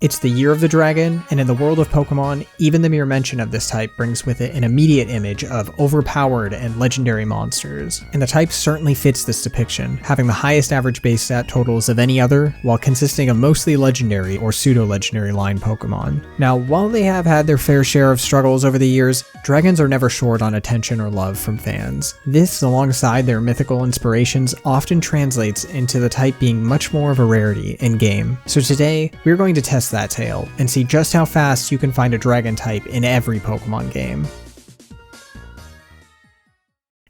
It's the year of the dragon, and in the world of Pokemon, even the mere mention of this type brings with it an immediate image of overpowered and legendary monsters. And the type certainly fits this depiction, having the highest average base stat totals of any other, while consisting of mostly legendary or pseudo-legendary line Pokemon. Now, while they have had their fair share of struggles over the years, dragons are never short on attention or love from fans. This, alongside their mythical inspirations, often translates into the type being much more of a rarity in-game. So today, we're going to test that tale and see just how fast you can find a dragon type in every Pokemon game.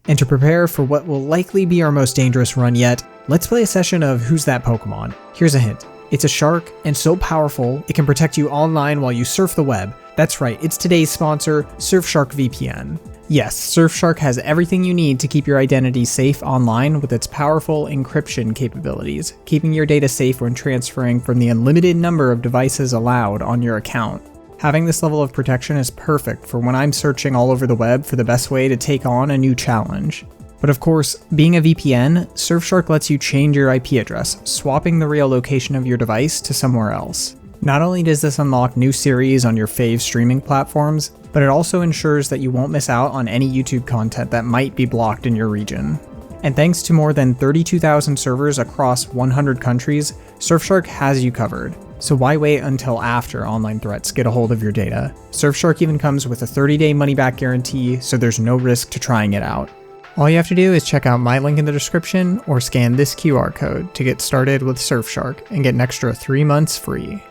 And to prepare for what will likely be our most dangerous run yet, let's play a session of Who's That Pokemon? Here's a hint. It's a shark, and so powerful, it can protect you online while you surf the web. That's right, it's today's sponsor, Surfshark VPN. Yes, Surfshark has everything you need to keep your identity safe online with its powerful encryption capabilities, keeping your data safe when transferring from the unlimited number of devices allowed on your account. Having this level of protection is perfect for when I'm searching all over the web for the best way to take on a new challenge. But of course, being a VPN, Surfshark lets you change your IP address, swapping the real location of your device to somewhere else. Not only does this unlock new series on your fave streaming platforms, but it also ensures that you won't miss out on any YouTube content that might be blocked in your region. And thanks to more than 32,000 servers across 100 countries, Surfshark has you covered. So why wait until after online threats get a hold of your data? Surfshark even comes with a 30-day money-back guarantee, so there's no risk to trying it out. All you have to do is check out my link in the description or scan this QR code to get started with Surfshark and get an extra 3 months free.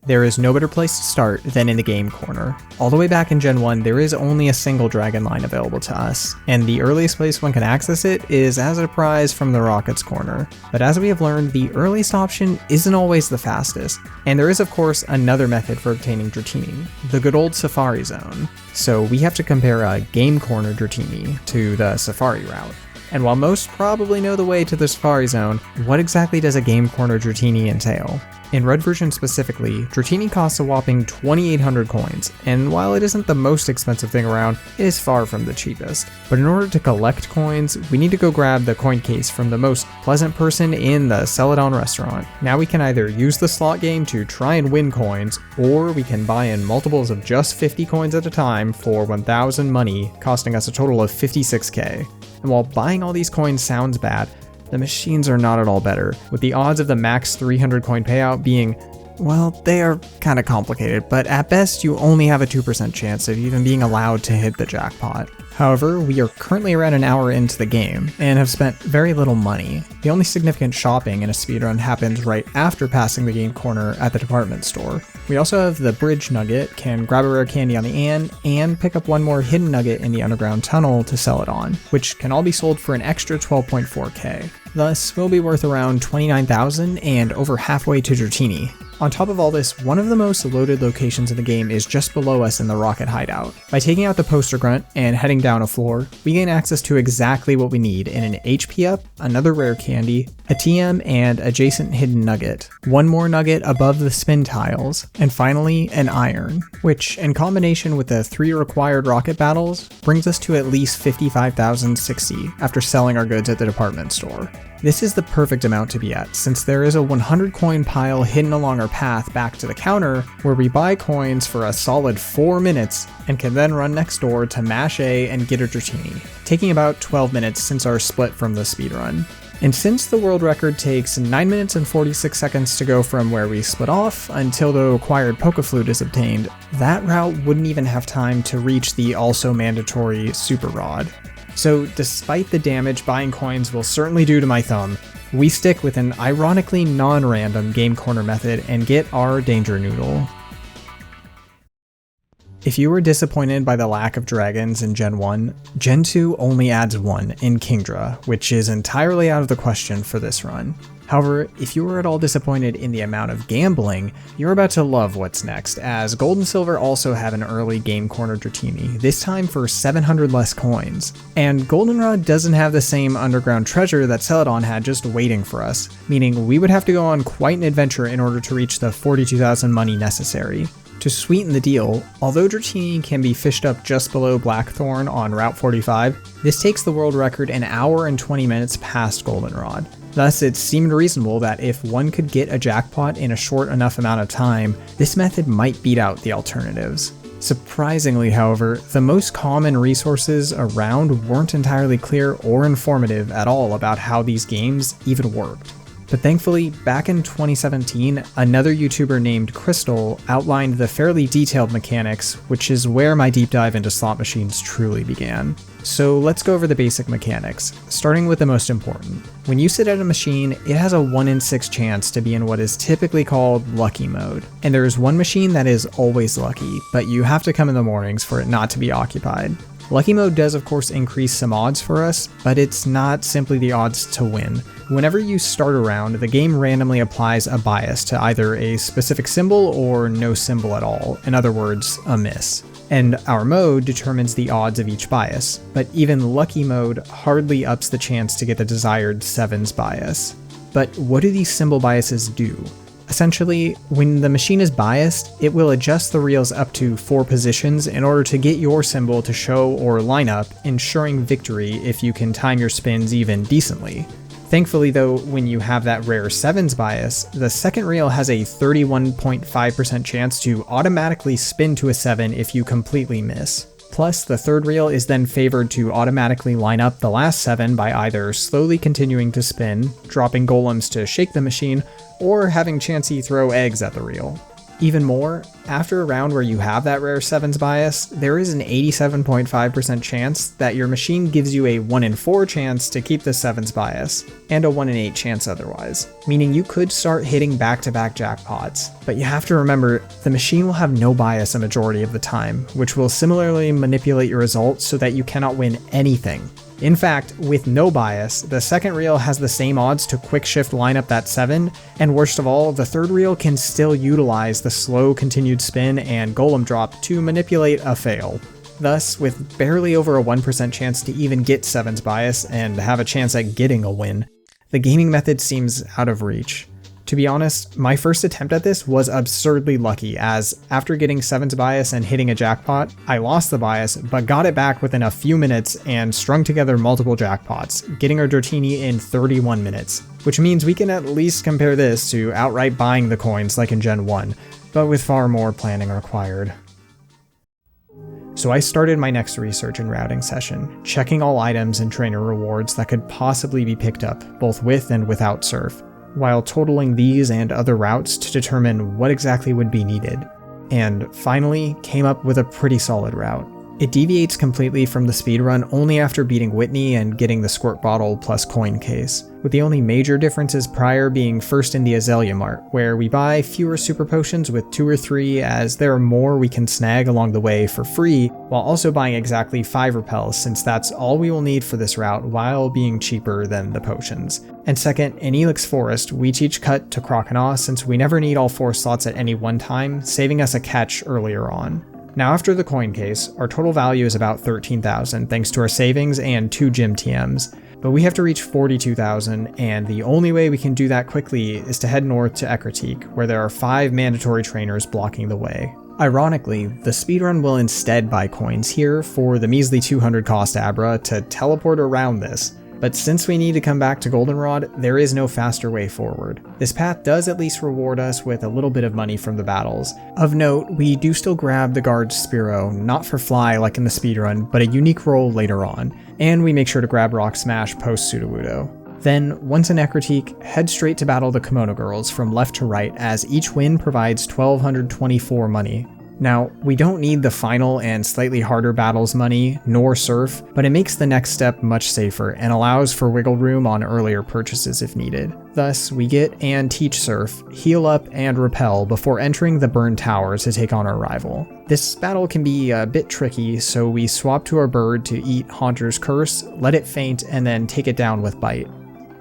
There is no better place to start than in the Gamecorner. All the way back in Gen 1, there is only a single dragon line available to us, and the earliest place one can access it is as a prize from the Rockets Corner. But as we have learned, the earliest option isn't always the fastest, and there is of course another method for obtaining Dratini, the good old Safari Zone. So we have to compare a Gamecorner Dratini to the Safari route. And while most probably know the way to the Safari Zone, what exactly does a Gamecorner Dratini entail? In Red version specifically, Dratini costs a whopping 2,800 coins, and while it isn't the most expensive thing around, it is far from the cheapest. But in order to collect coins, we need to go grab the coin case from the most pleasant person in the Celadon restaurant. Now we can either use the slot game to try and win coins, or we can buy in multiples of just 50 coins at a time for 1,000 money, costing us a total of 56k. And while buying all these coins sounds bad, the machines are not at all better, with the odds of the max 300 coin payout being, well, they are kinda complicated, but at best you only have a 2% chance of even being allowed to hit the jackpot. However, we are currently around an hour into the game, and have spent very little money. The only significant shopping in a speedrun happens right after passing the Gamecorner at the department store. We also have the Bridge Nugget, can grab a rare candy on the and pick up one more hidden nugget in the underground tunnel to sell it on, which can all be sold for an extra 12.4k. Thus, will be worth around 29,000 and over halfway to Dratini. On top of all this, one of the most loaded locations in the game is just below us in the Rocket Hideout. By taking out the Poster Grunt and heading down a floor, we gain access to exactly what we need in an HP up, another rare candy, a TM, and adjacent hidden nugget, one more nugget above the spin tiles, and finally an iron, which in combination with the 3 required rocket battles brings us to at least 55,060 after selling our goods at the department store. This is the perfect amount to be at, since there is a 100 coin pile hidden along our path back to the counter, where we buy coins for a solid 4 minutes, and can then run next door to mash A and get a Dratini, taking about 12 minutes since our split from the speedrun. And since the world record takes 9 minutes and 46 seconds to go from where we split off until the required Pokeflute is obtained, that route wouldn't even have time to reach the also mandatory Super Rod. So despite the damage buying coins will certainly do to my thumb, we stick with an ironically non-random Gamecorner method and get our Danger Noodle. If you were disappointed by the lack of dragons in Gen 1, Gen 2 only adds one in Kingdra, which is entirely out of the question for this run. However, if you were at all disappointed in the amount of gambling, you're about to love what's next, as Gold and Silver also have an early Gamecorner Dratini, this time for 700 less coins. And Goldenrod doesn't have the same underground treasure that Celadon had just waiting for us, meaning we would have to go on quite an adventure in order to reach the 42,000 money necessary. To sweeten the deal, although Dratini can be fished up just below Blackthorn on Route 45, this takes the world record an hour and 20 minutes past Goldenrod. Thus, it seemed reasonable that if one could get a jackpot in a short enough amount of time, this method might beat out the alternatives. Surprisingly, however, the most common resources around weren't entirely clear or informative at all about how these games even worked. But thankfully, back in 2017, another YouTuber named Crystal outlined the fairly detailed mechanics, which is where my deep dive into slot machines truly began. So let's go over the basic mechanics, starting with the most important. When you sit at a machine, it has a 1 in 6 chance to be in what is typically called lucky mode. And there is one machine that is always lucky, but you have to come in the mornings for it not to be occupied. Lucky mode does of course increase some odds for us, but it's not simply the odds to win. Whenever you start a round, the game randomly applies a bias to either a specific symbol or no symbol at all, in other words, a miss. And our mode determines the odds of each bias, but even lucky mode hardly ups the chance to get the desired sevens bias. But what do these symbol biases do? Essentially, when the machine is biased, it will adjust the reels up to 4 positions in order to get your symbol to show or line up, ensuring victory if you can time your spins even decently. Thankfully though, when you have that rare sevens bias, the second reel has a 31.5% chance to automatically spin to a 7 if you completely miss. Plus, the third reel is then favored to automatically line up the last 7 by either slowly continuing to spin, dropping golems to shake the machine, or having Chansey throw eggs at the reel. Even more, after a round where you have that rare sevens bias, there is an 87.5% chance that your machine gives you a 1 in 4 chance to keep the sevens bias, and a 1 in 8 chance otherwise, meaning you could start hitting back-to-back jackpots. But you have to remember, the machine will have no bias a majority of the time, which will similarly manipulate your results so that you cannot win anything. In fact, with no bias, the second reel has the same odds to quick shift line up that 7, and worst of all, the third reel can still utilize the slow continued spin and golem drop to manipulate a fail. Thus, with barely over a 1% chance to even get sevens bias and have a chance at getting a win, the gaming method seems out of reach. To be honest, my first attempt at this was absurdly lucky, as after getting sevens bias and hitting a jackpot, I lost the bias but got it back within a few minutes and strung together multiple jackpots, getting our Dratini in 31 minutes, which means we can at least compare this to outright buying the coins like in Gen 1, but with far more planning required. So I started my next research and routing session, checking all items and trainer rewards that could possibly be picked up, both with and without Surf, while totaling these and other routes to determine what exactly would be needed, and finally came up with a pretty solid route. It deviates completely from the speedrun only after beating Whitney and getting the squirt bottle plus coin case, with the only major differences prior being first in the Azalea Mart, where we buy fewer super potions with 2 or 3 as there are more we can snag along the way for free, while also buying exactly 5 repels since that's all we will need for this route while being cheaper than the potions. And second, in Elix Forest, we each cut to Croconaw since we never need all 4 slots at any one time, saving us a catch earlier on. Now after the coin case, our total value is about 13,000 thanks to our savings and 2 gym TMs, but we have to reach 42,000 and the only way we can do that quickly is to head north to Ekritik, where there are 5 mandatory trainers blocking the way. Ironically, the speedrun will instead buy coins here for the measly 200 cost Abra to teleport around this. But since we need to come back to Goldenrod, there is no faster way forward. This path does at least reward us with a little bit of money from the battles. Of note, we do still grab the guard's Spearow, not for fly like in the speedrun, but a unique roll later on, and we make sure to grab Rock Smash post Sudowoodo. Then, once in Ekritik, head straight to battle the Kimono Girls from left to right as each win provides 1224 money. Now, we don't need the final and slightly harder battles money, nor Surf, but it makes the next step much safer and allows for wiggle room on earlier purchases if needed. Thus, we get and teach Surf, heal up, and repel before entering the Burn Tower to take on our rival. This battle can be a bit tricky, so we swap to our bird to eat Haunter's Curse, let it faint, and then take it down with Bite.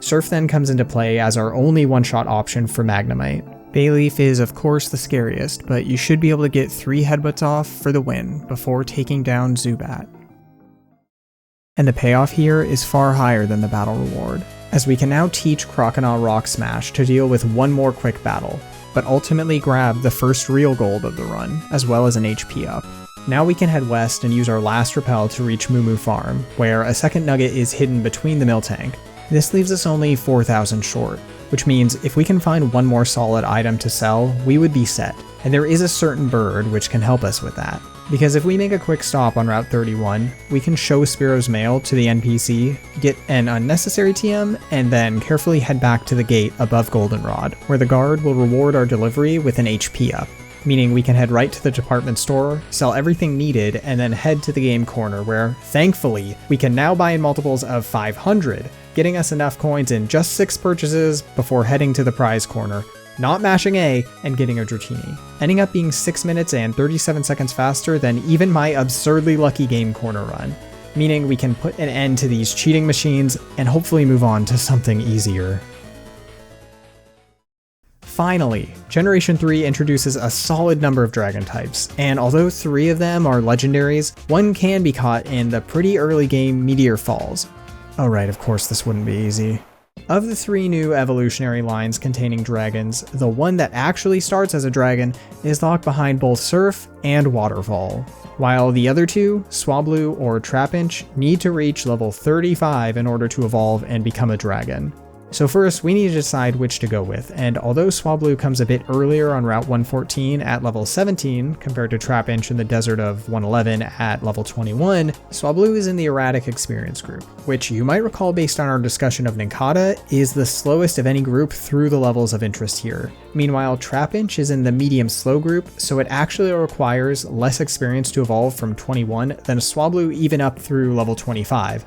Surf then comes into play as our only one-shot option for Magnemite. Bayleaf is of course the scariest, but you should be able to get 3 headbutts off for the win before taking down Zubat. And the payoff here is far higher than the battle reward, as we can now teach Croconaw Rock Smash to deal with one more quick battle, but ultimately grab the first real gold of the run, as well as an HP up. Now we can head west and use our last repel to reach Moo Moo Farm, where a second nugget is hidden between the Miltank. This leaves us only 4,000 short, which means if we can find one more solid item to sell, we would be set. And there is a certain bird which can help us with that. Because if we make a quick stop on Route 31, we can show Spearo's mail to the NPC, get an unnecessary TM, and then carefully head back to the gate above Goldenrod, where the guard will reward our delivery with an HP up. Meaning we can head right to the department store, sell everything needed, and then head to the game corner where, thankfully, we can now buy in multiples of 500, getting us enough coins in just 6 purchases before heading to the prize corner, not mashing A, and getting a Dratini, ending up being 6 minutes and 37 seconds faster than even my absurdly lucky game corner run, meaning we can put an end to these cheating machines and hopefully move on to something easier. Finally, Generation 3 introduces a solid number of dragon types, and although 3 of them are legendaries, one can be caught in the pretty early game Meteor Falls. Oh right, of course this wouldn't be easy. Of the 3 new evolutionary lines containing dragons, the one that actually starts as a dragon is locked behind both Surf and Waterfall, while the other 2, Swablu or Trapinch, need to reach level 35 in order to evolve and become a dragon. So first, we need to decide which to go with, and although Swablu comes a bit earlier on Route 114 at level 17 compared to Trapinch in the desert of 111 at level 21, Swablu is in the erratic experience group, which you might recall based on our discussion of Ninkata is the slowest of any group through the levels of interest here. Meanwhile, Trapinch is in the medium slow group, so it actually requires less experience to evolve from 21 than Swablu even up through level 25.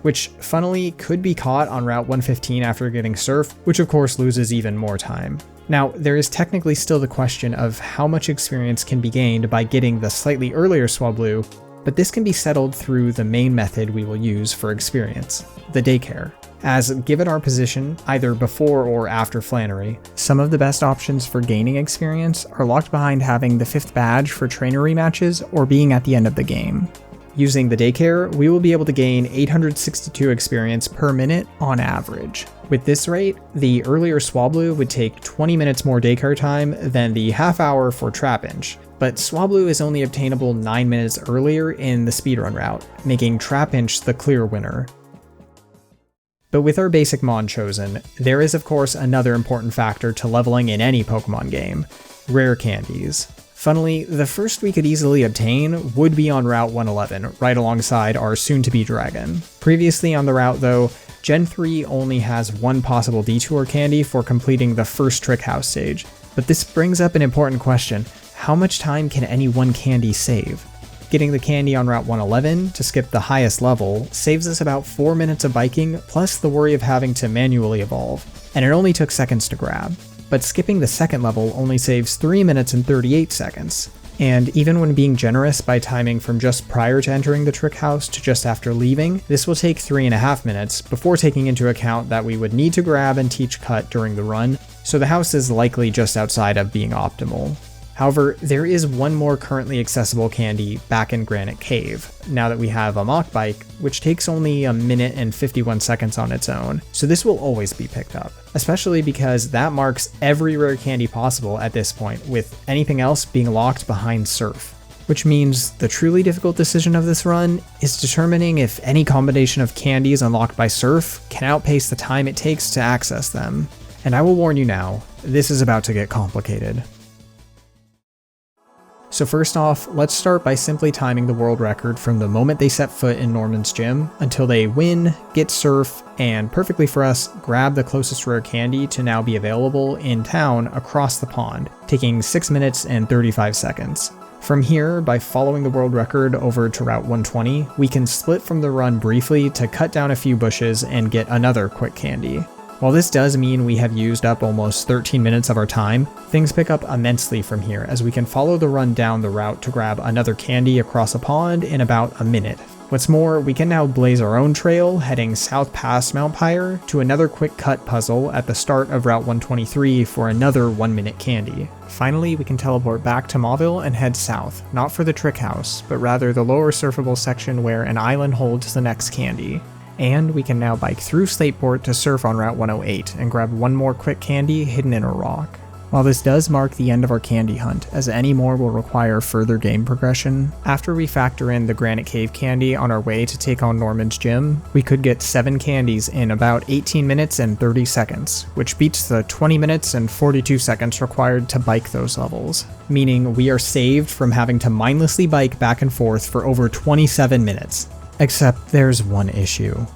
Which funnily could be caught on Route 115 after getting Surf, which of course loses even more time. Now, there is technically still the question of how much experience can be gained by getting the slightly earlier Swablu, but this can be settled through the main method we will use for experience, the daycare. As given our position, either before or after Flannery, some of the best options for gaining experience are locked behind having the 5th badge for trainer rematches or being at the end of the game. Using the daycare, we will be able to gain 862 experience per minute on average. With this rate, the earlier Swablu would take 20 minutes more daycare time than the half hour for Trapinch, but Swablu is only obtainable 9 minutes earlier in the speedrun route, making Trapinch the clear winner. But with our basic Mon chosen, there is of course another important factor to leveling in any Pokemon game: rare candies. Funnily, the first we could easily obtain would be on Route 111, right alongside our soon-to-be dragon. Previously on the route though, Gen 3 only has one possible detour candy for completing the first Trick House stage. But this brings up an important question: how much time can any one candy save? Getting the candy on Route 111 to skip the highest level saves us about 4 minutes of biking plus the worry of having to manually evolve, and it only took seconds to grab. But skipping the second level only saves 3 minutes and 38 seconds. And even when being generous by timing from just prior to entering the Trick House to just after leaving, this will take 3.5 minutes before taking into account that we would need to grab and teach cut during the run, so the house is likely just outside of being optimal. However, there is one more currently accessible candy back in Granite Cave, now that we have a Mach Bike, which takes only 1 minute and 51 seconds on its own, so this will always be picked up, especially because that marks every rare candy possible at this point, with anything else being locked behind Surf. Which means the truly difficult decision of this run is determining if any combination of candies unlocked by Surf can outpace the time it takes to access them. And I will warn you now, this is about to get complicated. So first off, let's start by simply timing the world record from the moment they set foot in Norman's gym until they win, get Surf, and perfectly for us, grab the closest rare candy to now be available in town across the pond, taking 6 minutes and 35 seconds. From here, by following the world record over to Route 120, we can split from the run briefly to cut down a few bushes and get another quick candy. While this does mean we have used up almost 13 minutes of our time, things pick up immensely from here as we can follow the run down the route to grab another candy across a pond in about a minute. What's more, we can now blaze our own trail heading south past Mount Pyre to another quick cut puzzle at the start of Route 123 for another 1 minute candy. Finally, we can teleport back to Mauville and head south, not for the Trick House, but rather the lower surfable section where an island holds the next candy. And we can now bike through Slateport to surf on Route 108 and grab one more quick candy hidden in a rock. While this does mark the end of our candy hunt, as any more will require further game progression, after we factor in the Granite Cave candy on our way to take on Norman's gym, we could get 7 candies in about 18 minutes and 30 seconds, which beats the 20 minutes and 42 seconds required to bike those levels, meaning we are saved from having to mindlessly bike back and forth for over 27 minutes. Except there's one issue.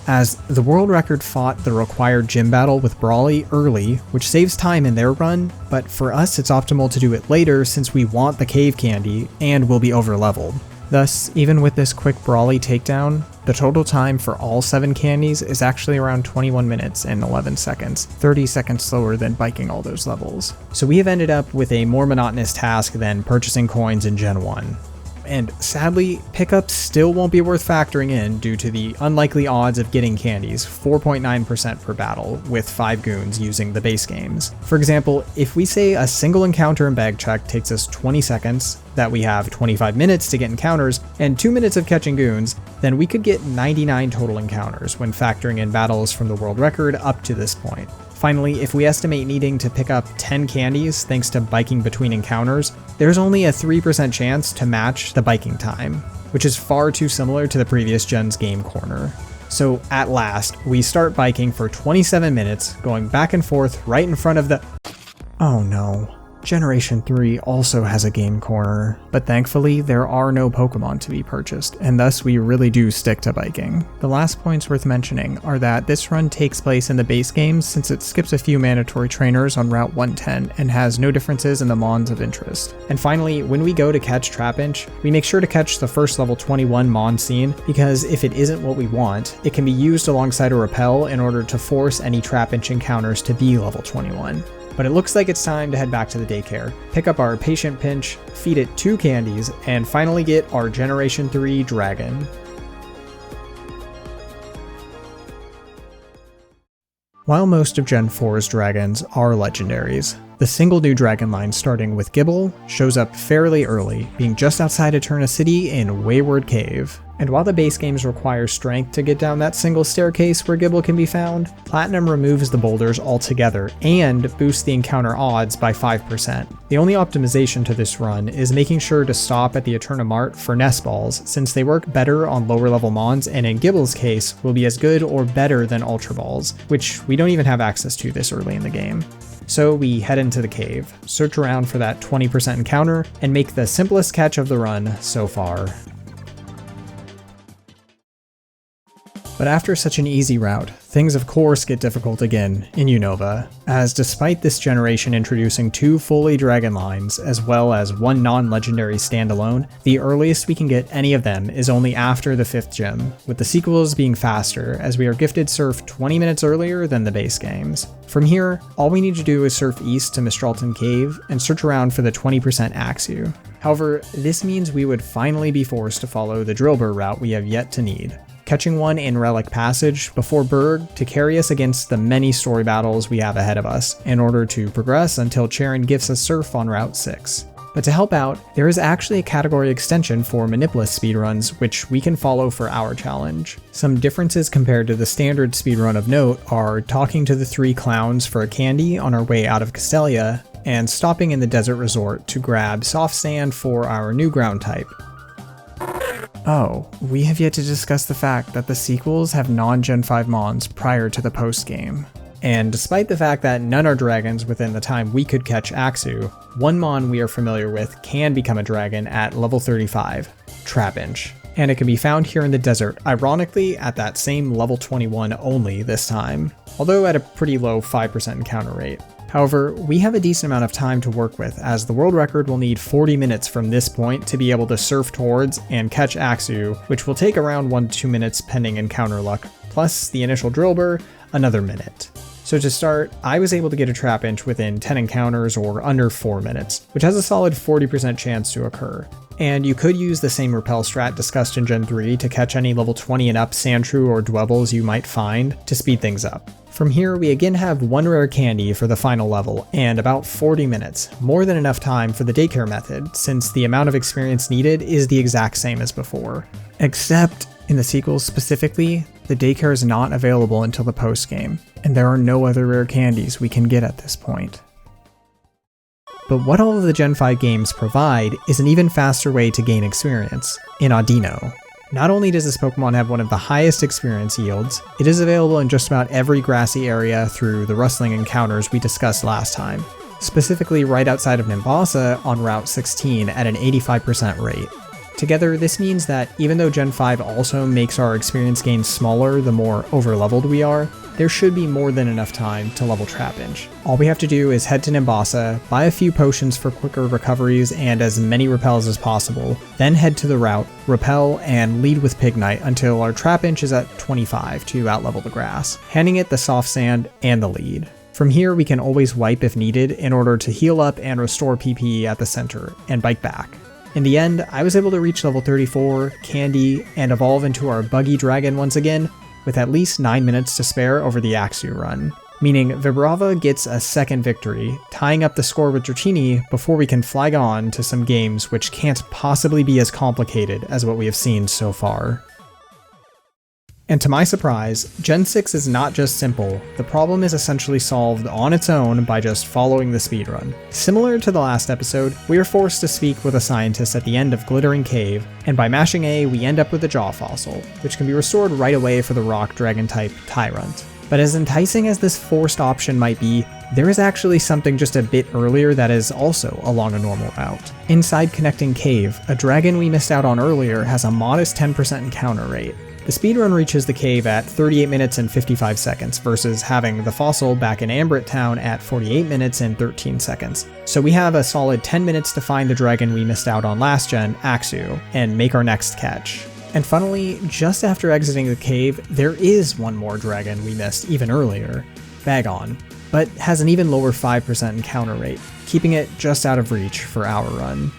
As the world record fought the required gym battle with Brawly early, which saves time in their run, but for us it's optimal to do it later since we want the cave candy and will be over-leveled. Thus, even with this quick Brawly takedown, the total time for all 7 candies is actually around 21 minutes and 11 seconds, 30 seconds slower than biking all those levels. So we have ended up with a more monotonous task than purchasing coins in Gen 1. And sadly, pickups still won't be worth factoring in due to the unlikely odds of getting candies, 4.9% per battle, with 5 goons using the base games. For example, if we say a single encounter in bag check takes us 20 seconds, that we have 25 minutes to get encounters, and 2 minutes of catching goons, then we could get 99 total encounters when factoring in battles from the world record up to this point. Finally, if we estimate needing to pick up 10 candies thanks to biking between encounters, there's only a 3% chance to match the biking time, which is far too similar to the previous gen's Gamecorner. So at last, we start biking for 27 minutes, going back and forth right in front of the... Oh no. Generation 3 also has a Gamecorner, but thankfully there are no Pokemon to be purchased, and thus we really do stick to biking. The last points worth mentioning are that this run takes place in the base games since it skips a few mandatory trainers on Route 110 and has no differences in the Mons of interest. And finally, when we go to catch Trapinch, we make sure to catch the first level 21 Mon scene, because if it isn't what we want, it can be used alongside a repel in order to force any Trapinch encounters to be level 21. But it looks like it's time to head back to the daycare, pick up our patient Pinch, feed it 2 candies, and finally get our Generation 3 dragon. While most of Gen 4's dragons are legendaries, the single new dragon line starting with Gible shows up fairly early, being just outside Eterna City in Wayward Cave. And while the base games require strength to get down that single staircase where Gible can be found, Platinum removes the boulders altogether and boosts the encounter odds by 5%. The only optimization to this run is making sure to stop at the Eterna Mart for nest balls, since they work better on lower level Mons and in Gible's case will be as good or better than Ultra Balls, which we don't even have access to this early in the game. So we head into the cave, search around for that 20% encounter, and make the simplest catch of the run so far. But after such an easy route, things of course get difficult again in Unova, as despite this generation introducing 2 fully dragon lines as well as 1 non-legendary standalone, the earliest we can get any of them is only after the 5th gym, with the sequels being faster as we are gifted Surf 20 minutes earlier than the base games. From here, all we need to do is surf east to Mistralton Cave and search around for the 20% Axew. However, this means we would finally be forced to follow the Drillbur route we have yet to need, catching one in Relic Passage before Berg to carry us against the many story battles we have ahead of us in order to progress until Charon gives us Surf on Route 6. But to help out, there is actually a category extension for Manipulus speedruns which we can follow for our challenge. Some differences compared to the standard speedrun of note are talking to the 3 clowns for a candy on our way out of Castelia, and stopping in the desert resort to grab soft sand for our new ground type. Oh, we have yet to discuss the fact that the sequels have non-Gen 5 Mons prior to the post-game. And despite the fact that none are dragons within the time we could catch Axew, one Mon we are familiar with can become a dragon at level 35, Trapinch. And it can be found here in the desert, ironically at that same level 21 only this time, although at a pretty low 5% encounter rate. However, we have a decent amount of time to work with, as the world record will need 40 minutes from this point to be able to surf towards and catch Axew, which will take around 1 to 2 minutes pending encounter luck, plus the initial Drillbur, another minute. So to start, I was able to get a Trapinch within 10 encounters or under 4 minutes, which has a solid 40% chance to occur. And you could use the same repel strat discussed in Gen 3 to catch any level 20 and up Sandshrew or Dwebbles you might find to speed things up. From here, we again have 1 rare candy for the final level, and about 40 minutes, more than enough time for the daycare method, since the amount of experience needed is the exact same as before. Except, in the sequels specifically, the daycare is not available until the post-game, and there are no other rare candies we can get at this point. But what all of the Gen 5 games provide is an even faster way to gain experience, in Audino. Not only does this Pokemon have one of the highest experience yields, it is available in just about every grassy area through the rustling encounters we discussed last time, specifically right outside of Nimbasa on Route 16 at an 85% rate. Together, this means that even though Gen 5 also makes our experience gains smaller the more over-leveled we are, there should be more than enough time to level Trapinch. All we have to do is head to Nimbasa, buy a few potions for quicker recoveries and as many repels as possible, then head to the route, repel, and lead with Pignite until our Trapinch is at 25 to outlevel the grass, handing it the soft sand and the lead. From here, we can always wipe if needed in order to heal up and restore PP at the center, and bike back. In the end, I was able to reach level 34, Candy, and evolve into our buggy dragon once again, with at least 9 minutes to spare over the Axew run, meaning Vibrava gets a second victory, tying up the score with Dratini before we can flag on to some games which can't possibly be as complicated as what we have seen so far. And to my surprise, Gen 6 is not just simple, the problem is essentially solved on its own by just following the speedrun. Similar to the last episode, we are forced to speak with a scientist at the end of Glittering Cave, and by mashing A, we end up with a jaw fossil, which can be restored right away for the rock dragon type Tyrant. But as enticing as this forced option might be, there is actually something just a bit earlier that is also along a normal route. Inside Connecting Cave, a dragon we missed out on earlier has a modest 10% encounter rate. The speedrun reaches the cave at 38 minutes and 55 seconds versus having the fossil back in Ambrit Town at 48 minutes and 13 seconds. So we have a solid 10 minutes to find the dragon we missed out on last gen, Axew, and make our next catch. And funnily, just after exiting the cave, there is one more dragon we missed even earlier, Bagon, but has an even lower 5% encounter rate, keeping it just out of reach for our run.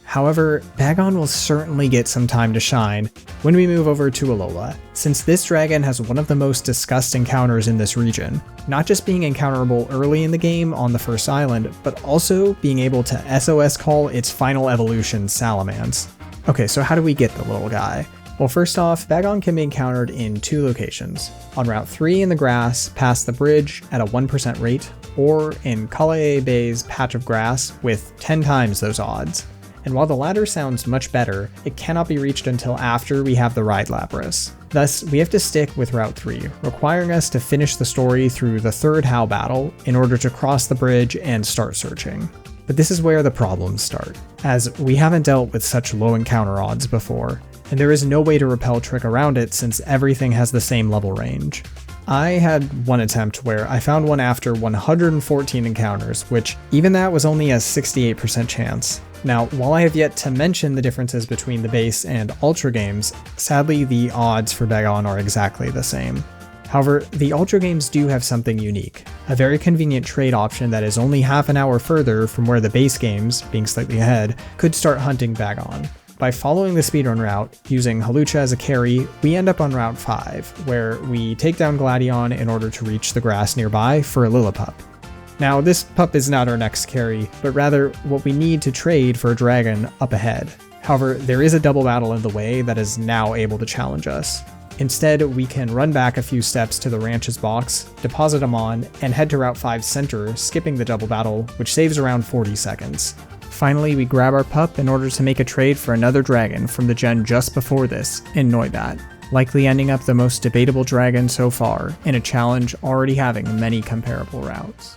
However, Bagon will certainly get some time to shine when we move over to Alola, since this dragon has one of the most discussed encounters in this region, not just being encounterable early in the game on the first island, but also being able to SOS call its final evolution, Salamence. Okay, so how do we get the little guy? Well, first off, Bagon can be encountered in two locations, on Route 3 in the grass past the bridge at a 1% rate, or in Kalae Bay's patch of grass with 10 times those odds. And while the latter sounds much better, it cannot be reached until after we have the Ride Lapras. Thus, we have to stick with Route 3, requiring us to finish the story through the third How battle in order to cross the bridge and start searching. But this is where the problems start, as we haven't dealt with such low encounter odds before, and there is no way to repel trick around it since everything has the same level range. I had one attempt where I found one after 114 encounters, which even that was only a 68% chance. Now, while I have yet to mention the differences between the base and Ultra games, sadly the odds for Bagon are exactly the same. However, the Ultra games do have something unique, a very convenient trade option that is only half an hour further from where the base games, being slightly ahead, could start hunting Bagon. By following the speedrun route, using Hawlucha as a carry, we end up on Route 5, where we take down Gladion in order to reach the grass nearby for a Lillipup. Now, this pup is not our next carry, but rather what we need to trade for a dragon up ahead. However, there is a double battle in the way that is now able to challenge us. Instead, we can run back a few steps to the ranch's box, deposit them on, and head to Route 5 center, skipping the double battle, which saves around 40 seconds. Finally, we grab our pup in order to make a trade for another dragon from the gen just before this, in Noibat, likely ending up the most debatable dragon so far, in a challenge already having many comparable routes.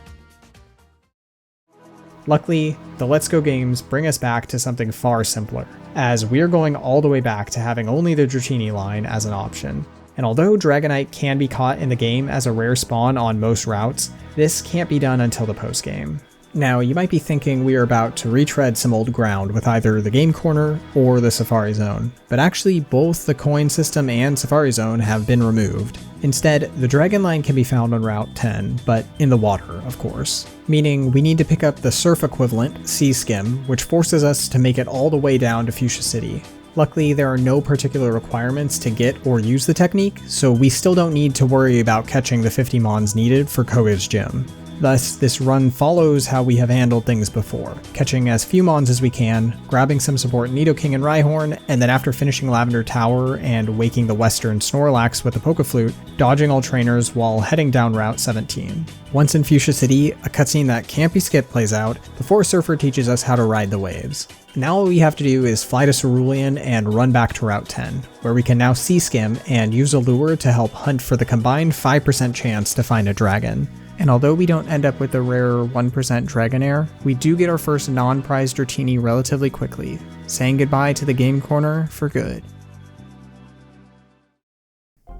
Luckily, the Let's Go games bring us back to something far simpler, as we are going all the way back to having only the Dratini line as an option. And although Dragonite can be caught in the game as a rare spawn on most routes, this can't be done until the post-game. Now, you might be thinking we are about to retread some old ground with either the Gamecorner or the Safari Zone, but actually both the coin system and Safari Zone have been removed. Instead, the Dragon line can be found on Route 10, but in the water, of course. Meaning we need to pick up the surf equivalent, Sea Skim, which forces us to make it all the way down to Fuchsia City. Luckily, there are no particular requirements to get or use the technique, so we still don't need to worry about catching the 50 mons needed for Koga's gym. Thus, this run follows how we have handled things before, catching as few mons as we can, grabbing some support Nidoking and Rhyhorn, and then after finishing Lavender Tower and waking the Western Snorlax with the Pokeflute, dodging all trainers while heading down Route 17. Once in Fuchsia City, a cutscene that can't be skipped plays out before Surfer teaches us how to ride the waves. Now all we have to do is fly to Cerulean and run back to Route 10, where we can now Sea Skim and use a lure to help hunt for the combined 5% chance to find a dragon. And although we don't end up with the rarer 1% Dragonair, we do get our first non-prized Dratini relatively quickly, saying goodbye to the Gamecorner for good.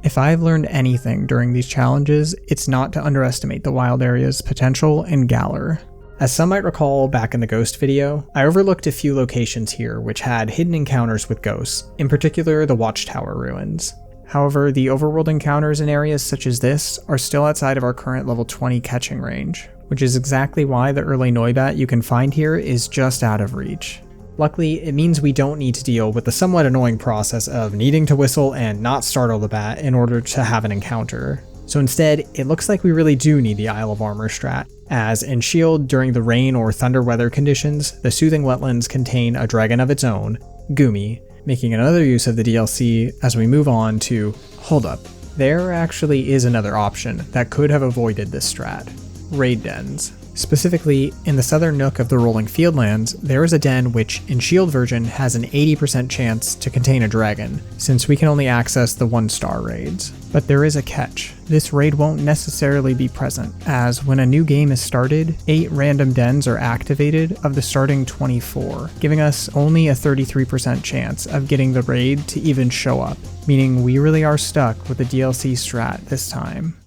If I've learned anything during these challenges, it's not to underestimate the wild area's potential in Galar. As some might recall back in the Ghost video, I overlooked a few locations here which had hidden encounters with ghosts, in particular the Watchtower ruins. However, the overworld encounters in areas such as this are still outside of our current level 20 catching range, which is exactly why the early Noibat you can find here is just out of reach. Luckily, it means we don't need to deal with the somewhat annoying process of needing to whistle and not startle the bat in order to have an encounter. So instead, it looks like we really do need the Isle of Armor strat, as in Shield during the rain or thunder weather conditions, the soothing wetlands contain a dragon of its own, Goomy, making another use of the DLC as we move on to, hold up, there actually is another option that could have avoided this strat, raid dens. Specifically, in the southern nook of the rolling fieldlands, there is a den which, in Shield version, has an 80% chance to contain a dragon, since we can only access the 1-star raids. But there is a catch. This raid won't necessarily be present, as when a new game is started, 8 random dens are activated of the starting 24, giving us only a 33% chance of getting the raid to even show up, meaning we really are stuck with the DLC strat this time.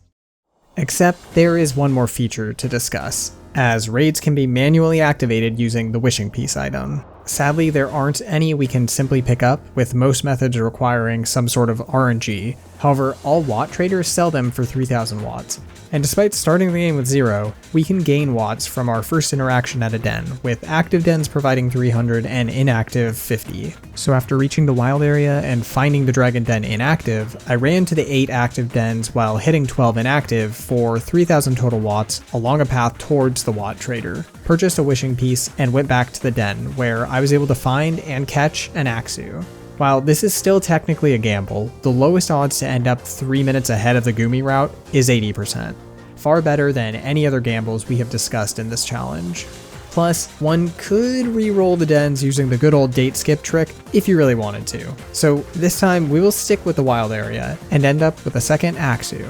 Except there is one more feature to discuss, as raids can be manually activated using the Wishing Piece item. Sadly, there aren't any we can simply pick up, with most methods requiring some sort of RNG. However, all Watt traders sell them for 3000 watts. And despite starting the game with 0, we can gain watts from our first interaction at a den, with active dens providing 300 and inactive 50. So after reaching the wild area and finding the dragon den inactive, I ran to the 8 active dens while hitting 12 inactive for 3000 total watts along a path towards the Watt trader, purchased a Wishing Piece, and went back to the den, where I was able to find and catch an Axew. While this is still technically a gamble, the lowest odds to end up 3 minutes ahead of the Goomy route is 80%. Far better than any other gambles we have discussed in this challenge. Plus, one could re-roll the dens using the good old date skip trick if you really wanted to. So this time we will stick with the wild area and end up with a second Axew.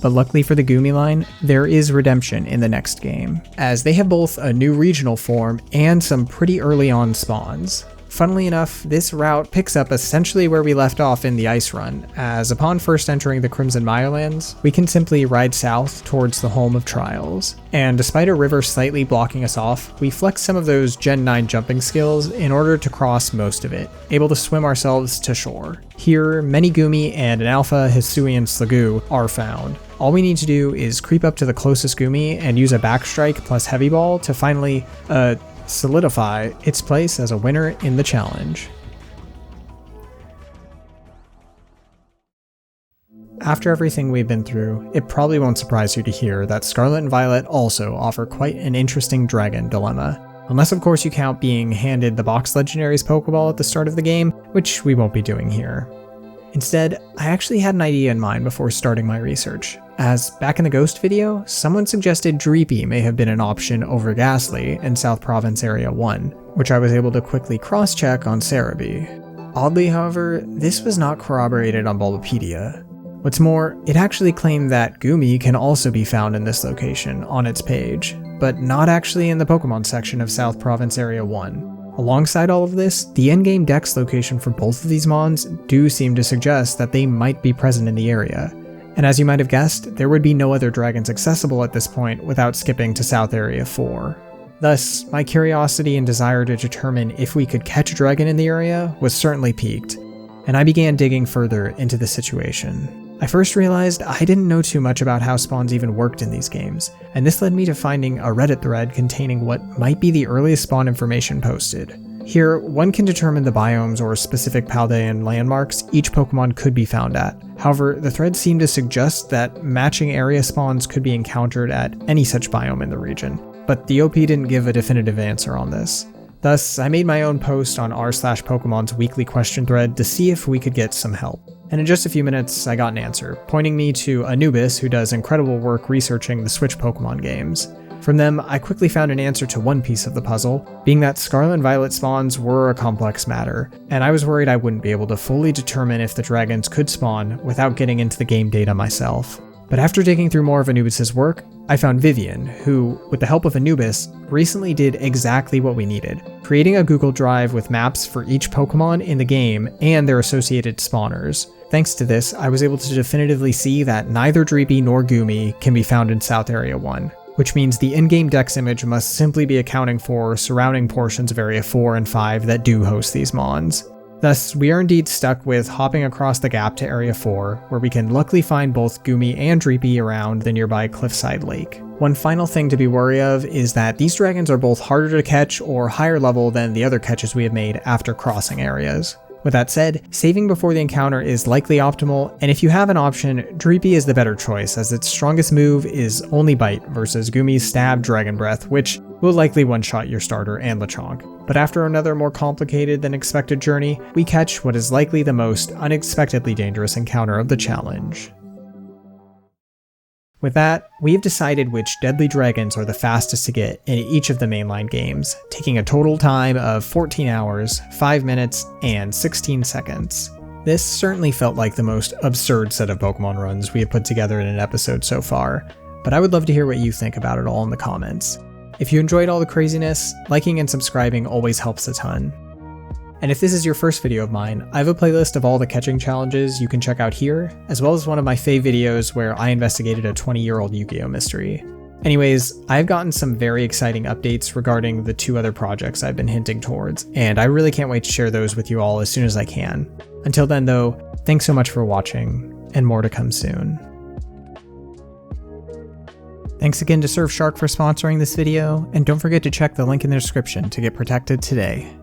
But luckily for the Goomy line, there is redemption in the next game, as they have both a new regional form and some pretty early on spawns. Funnily enough, this route picks up essentially where we left off in the Ice Run, as upon first entering the Crimson Mirelands, we can simply ride south towards the home of Trials. And despite a river slightly blocking us off, we flex some of those Gen 9 jumping skills in order to cross most of it, able to swim ourselves to shore. Here, many Goomy and an Alpha Hisuian Slugoo are found. All we need to do is creep up to the closest Goomy and use a backstrike plus heavy ball to finally, solidify its place as a winner in the challenge. After everything we've been through, it probably won't surprise you to hear that Scarlet and Violet also offer quite an interesting dragon dilemma. Unless of course you count being handed the Box Legendaries Pokeball at the start of the game, which we won't be doing here. Instead, I actually had an idea in mind before starting my research, as back in the Ghost video, someone suggested Dreepy may have been an option over Ghastly in South Province Area 1, which I was able to quickly cross-check on Cerebi. Oddly, however, this was not corroborated on Bulbapedia. What's more, it actually claimed that Goomy can also be found in this location on its page, but not actually in the Pokemon section of South Province Area 1. Alongside all of this, the endgame dex location for both of these mons do seem to suggest that they might be present in the area. And as you might have guessed, there would be no other dragons accessible at this point without skipping to South Area 4. Thus, my curiosity and desire to determine if we could catch a dragon in the area was certainly piqued, and I began digging further into the situation. I first realized I didn't know too much about how spawns even worked in these games, and this led me to finding a Reddit thread containing what might be the earliest spawn information posted. Here, one can determine the biomes or specific Paldean landmarks each Pokemon could be found at. However, the threads seem to suggest that matching area spawns could be encountered at any such biome in the region, but the OP didn't give a definitive answer on this. Thus, I made my own post on r/Pokemon's weekly question thread to see if we could get some help. And in just a few minutes, I got an answer, pointing me to Anubis, who does incredible work researching the Switch Pokemon games. From them, I quickly found an answer to one piece of the puzzle, being that Scarlet and Violet spawns were a complex matter, and I was worried I wouldn't be able to fully determine if the dragons could spawn without getting into the game data myself. But after digging through more of Anubis' work, I found Vivian, who, with the help of Anubis, recently did exactly what we needed, creating a Google Drive with maps for each Pokemon in the game and their associated spawners. Thanks to this, I was able to definitively see that neither Dreepy nor Goomy can be found in South Area 1, which means the in-game Dex image must simply be accounting for surrounding portions of Area 4 and 5 that do host these mons. Thus, we are indeed stuck with hopping across the gap to Area 4, where we can luckily find both Goomy and Dreepy around the nearby Cliffside Lake. One final thing to be wary of is that these dragons are both harder to catch or higher level than the other catches we have made after crossing areas. With that said, saving before the encounter is likely optimal, and if you have an option, Dreepy is the better choice as its strongest move is only Bite versus Goomy's Stab Dragon Breath, which will likely one-shot your starter and Lechonk. But after another more complicated than expected journey, we catch what is likely the most unexpectedly dangerous encounter of the challenge. With that, we have decided which deadly dragons are the fastest to get in each of the mainline games, taking a total time of 14 hours, 5 minutes, and 16 seconds. This certainly felt like the most absurd set of Pokemon runs we have put together in an episode so far, but I would love to hear what you think about it all in the comments. If you enjoyed all the craziness, liking and subscribing always helps a ton. And if this is your first video of mine, I have a playlist of all the catching challenges you can check out here, as well as one of my fave videos where I investigated a 20-year-old Yu-Gi-Oh! Mystery. Anyways, I've gotten some very exciting updates regarding the 2 other projects I've been hinting towards, and I really can't wait to share those with you all as soon as I can. Until then though, thanks so much for watching, and more to come soon. Thanks again to Surfshark for sponsoring this video, and don't forget to check the link in the description to get protected today.